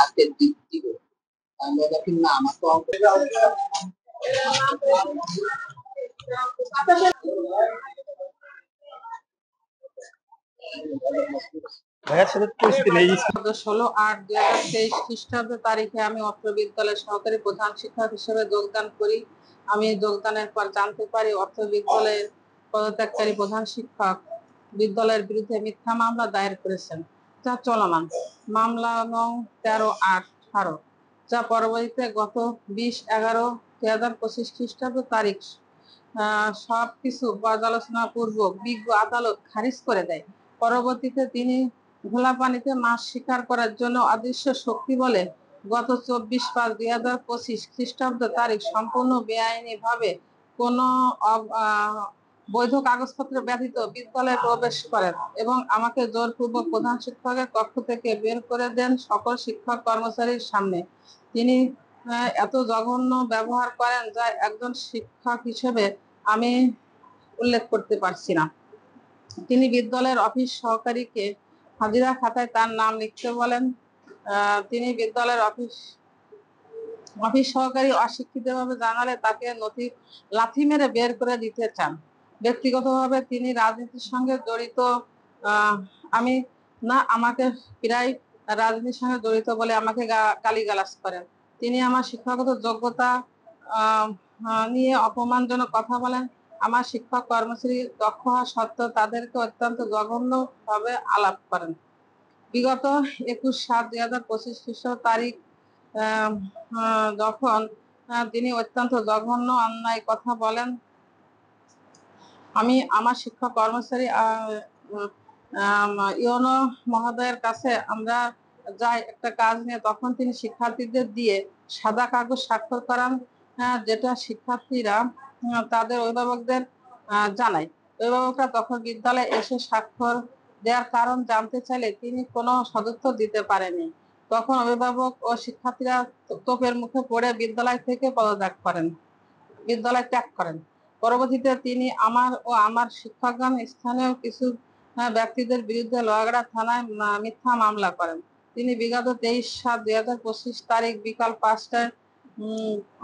আজকে দিব। আমি দেখি না আমার তো ভাইয়ার সাথে পরিস্থিতি নেই। 16/8/2023 খ্রিস্টাব্দ তারিখে আমি অত্র বিদ্যালয়ের সহকারী প্রধান শিক্ষক হিসেবে যোগদান করি। আমি যোগদানের পর জানতে পারি অত্র বিদ্যালয়ের পদত্যাগকারী প্রধান শিক্ষক বিদ্যালয়ের বিরুদ্ধে মিথ্যা মামলা দায়ের করেছেন, যা চলমান। মামলা নং 13/8/18, যা পরবর্তীতে গত 20/11/2025 খ্রিস্টাব্দ তারিখ সবকিছু পর্যালোচনা পূর্বক বিজ্ঞ আদালত খারিজ করে দেয়। পরবর্তীতে তিনি ঘোলা পানিতে মাছ শিকার করার জন্য অদৃশ্য শক্তি বলে গত 24/5/2025 খ্রিস্টাব্দ তারিখ সম্পূর্ণ বেআইনি ভাবে কোন বৈধ কাগজপত্র ব্যতীত বিদ্যালয়ে প্রবেশ করেন এবং আমাকে জোরপূর্বক প্রধান শিক্ষকের কক্ষ থেকে বের করে দেন সকল শিক্ষক কর্মচারীর সামনে। তিনি এত জঘন্য ব্যবহার করেন যা একজন শিক্ষক হিসেবে আমি উল্লেখ করতে পারছি না। তিনি বিদ্যালয়ের অফিস সহকারীকে হাজিরা খাতায় তার নাম লিখতে বলেন। তিনি বিদ্যালয়ের অফিস সহকারী অশিক্ষিতভাবে জানালে তাকে লাথি মেরে বের করে দিতে চান। ব্যক্তিগতভাবে তিনি রাজনীতির সঙ্গে জড়িত, আমি না, আমাকে প্রায় রাজনীতির সঙ্গে জড়িত বলে আমাকে গালিগালাজ করেন। তিনি আমার শিক্ষাগত যোগ্যতা নিয়ে অপমানজনক কথা বলেন। আমার শিক্ষক কর্মচারী দক্ষ হওয়া সত্ত্বেও তাদেরকে অত্যন্ত জঘন্যভাবে আলাপ করেন। বিগত 21/7/2025 খ্রিস্টাব্দ তারিখ যখন তিনি অত্যন্ত জঘন্য অন্যায় কথা বলেন, আমি আমার শিক্ষক কর্মচারী ইউনো মহোদয়ের কাছে আমরা যাই একটা কাজ নিয়ে, তখন তিনি শিক্ষার্থীদের দিয়ে সাদা কাগজ স্বাক্ষর করান, যেটা শিক্ষার্থীরা তাদের অভিভাবকদের জানায়। অভিভাবকরা তখন বিদ্যালয়ে এসে স্বাক্ষর দেওয়ার কারণ জানতে চাইলে তিনি কোনো সদুত্তর দিতে পারেনি। তখন অভিভাবক ও শিক্ষার্থীরা তোপের মুখে পড়ে বিদ্যালয় ত্যাগ করেন। পরবর্তীতে তিনি আমার শিক্ষকগণ স্থানীয় কিছু ব্যক্তিদের বিরুদ্ধে লোহাগড়া থানায় মিথ্যা মামলা করেন। তিনি বিগত 23/7/2025 তারিখ বিকাল 5টায়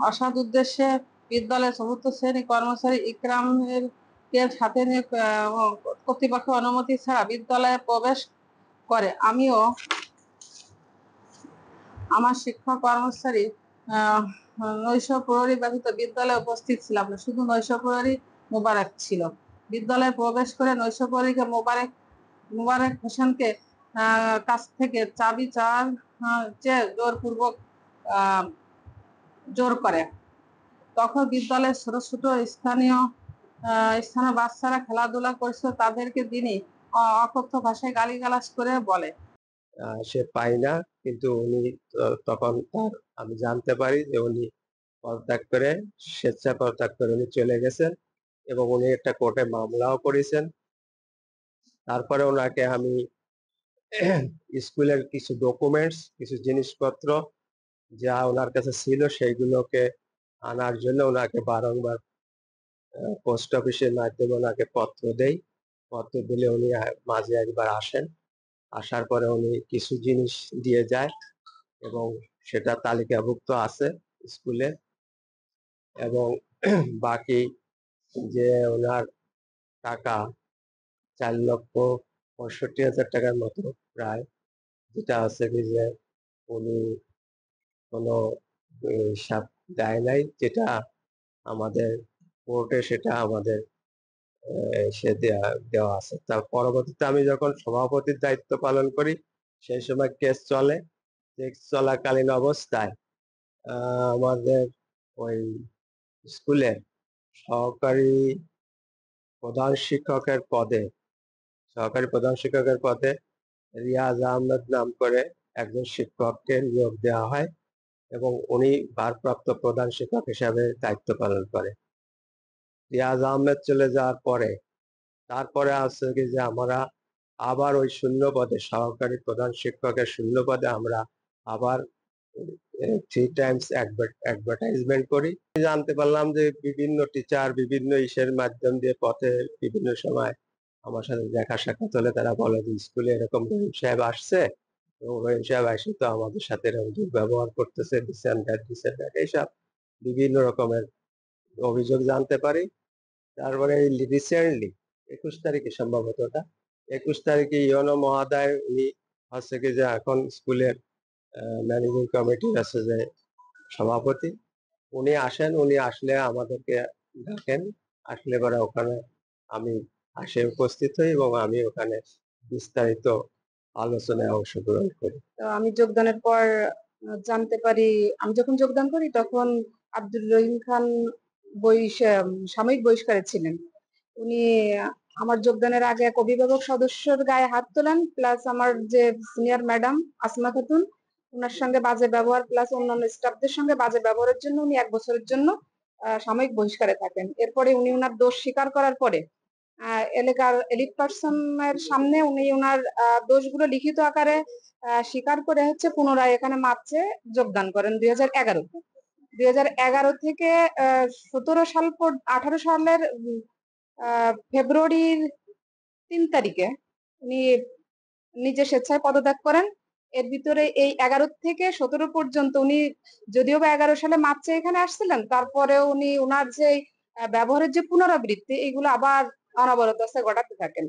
অসৎ উদ্দেশ্যে বিদ্যালয়ের 4th শ্রেণী কর্মচারী ইকরামের কে সাথে নিয়ে কর্তৃপক্ষের অনুমতি ছাড়া বিদ্যালয়ে প্রবেশ করে। আমিও আমার শিক্ষক কর্মচারী নৈশ প্রহরী ব্যতীত বিদ্যালয়ে উপস্থিত ছিলাম না, শুধু নৈশ প্রহরী মোবারক ছিল। বিদ্যালয়ে প্রবেশ করে নৈশ প্রহরীকে মোবারক হোসেনকে কাছ থেকে চাবি চাওয়ার চেয়ে জোর করে। তখন বিদ্যালয়ের ছোট ছোট স্থানীয় বাচ্চারা খেলাধুলা করছে, তাদেরকে তিনি অকথ্য ভাষায় গালিগালাজ করে বলে সে পায় না, কিন্তু উনি তখন আমি জানতে পারি যে উনি স্বেচ্ছা পদত্যাগ করে উনি চলে গেছেন এবং উনি একটা কোর্টে মামলাও করেছেন। তারপরে ওনাকে আমি স্কুলের কিছু ডকুমেন্টস, কিছু জিনিসপত্র যা ওনার কাছে ছিল সেইগুলোকে আনার জন্য ওনাকে বারংবার পোস্ট অফিসের মাধ্যমে ওনাকে পত্র দেই। পত্র দিলে উনি মাঝে একবার আসেন, আসার পরে উনি কিছু জিনিস দিয়ে যায় এবং সেটা তালিকাভুক্ত আছে স্কুলে। এবং বাকি যে ওনার টাকা 4,65,000 টাকার মতো প্রায়, যেটা আছে কি যে উনি কোনো হিসাব দেয় নাই, যেটা আমাদের কোর্টে সেটা আমাদের সে দেওয়া আছে। তার পরবর্তীতে আমি যখন সভাপতির দায়িত্ব পালন করি সেই সময় কেস চলে। কেস চলাকালীন অবস্থায় আমাদের ওই স্কুলের সহকারী প্রধান শিক্ষকের পদে রিয়াজ আহমেদ নাম করে একজন শিক্ষককে নিয়োগ দেওয়া হয় এবং উনি ভারপ্রাপ্ত প্রধান শিক্ষক হিসাবে দায়িত্ব পালন করে। রিয়াজ আহমেদ চলে যাওয়ার পরে তারপরে আছে কি যে আমরা আবার ওই শূন্য পদে, সহকারী প্রধান শিক্ষকের শূন্য পদে আমরা আবার 3 টাইমস অ্যাডভার্টাইজমেন্ট করি। জানতে পারলাম যে বিভিন্ন টিচার বিভিন্ন ইসের মাধ্যম দিয়ে পথে বিভিন্ন সময় আমার সাথে দেখা সাক্ষাৎ হলে তারা বলে যে স্কুলে এরকম রহিম সাহেব আসছে, এবং রহিম সাহেব আসি তো আমাদের সাথে এরকম দুর্ব্যবহার করতেছে, দিস এন্ড দ্যাট এইসব বিভিন্ন রকমের অভিযোগ জানতে পারি। তারপরে রিসেন্টলি 21 তারিখে সম্ভবত ওটা 21 তারিখে ইওনো মহোদয় উনি হচ্ছে কি যে এখন স্কুলের ম্যানেজিং কমিটির আছে যে সভাপতি, উনি আসেন, উনি আসলে আমাদেরকে ডাকেন, আসলে পরে ওখানে আমি উপস্থিত হই এবং আমি ওখানে বিস্তারিত আলোচনায় অংশগ্রহণ করি। তো আমি যোগদানের পর জানতে পারি, আমি যখন যোগদান করি তখন আব্দুর রহিম খান সাময়িক বহিষ্কারে ছিলেন। উনি আমার যোগদানের আগে এক অভিভাবক সদস্যর গায়ে হাত তোলেন, প্লাস আমার যে সিনিয়র ম্যাডাম আসমা খাতুন, ওনার সঙ্গে বাজে ব্যবহার, প্লাস অন্যান্য স্টাফদের সঙ্গে বাজে ব্যবহারের জন্য উনি 1 বছরের জন্য সাময়িক বহিষ্কারে থাকেন। এরপরে উনি ওনার দোষ স্বীকার করার পরে এলাকার এলিট পার্সনের সামনে উনি ওনার দোষগুলো লিখিত আকারে স্বীকার করে হচ্ছে পুনরায় এখানে মার্চে যোগদান করেন 2011-তে। 2011 থেকে 17 সাল 18 সালের ফেব্রুয়ারির 3 তারিখে উনি নিজে স্বেচ্ছায় পদত্যাগ করেন। এর ভিতরে এই 11 থেকে 17 পর্যন্ত উনি যদিও বা 11 সালে মার্চে এখানে আসছিলেন, তারপরেও উনি ওনার যে ব্যবহারের যে পুনরাবৃত্তি এগুলো আবার অনবরত ঘটাতে থাকেন।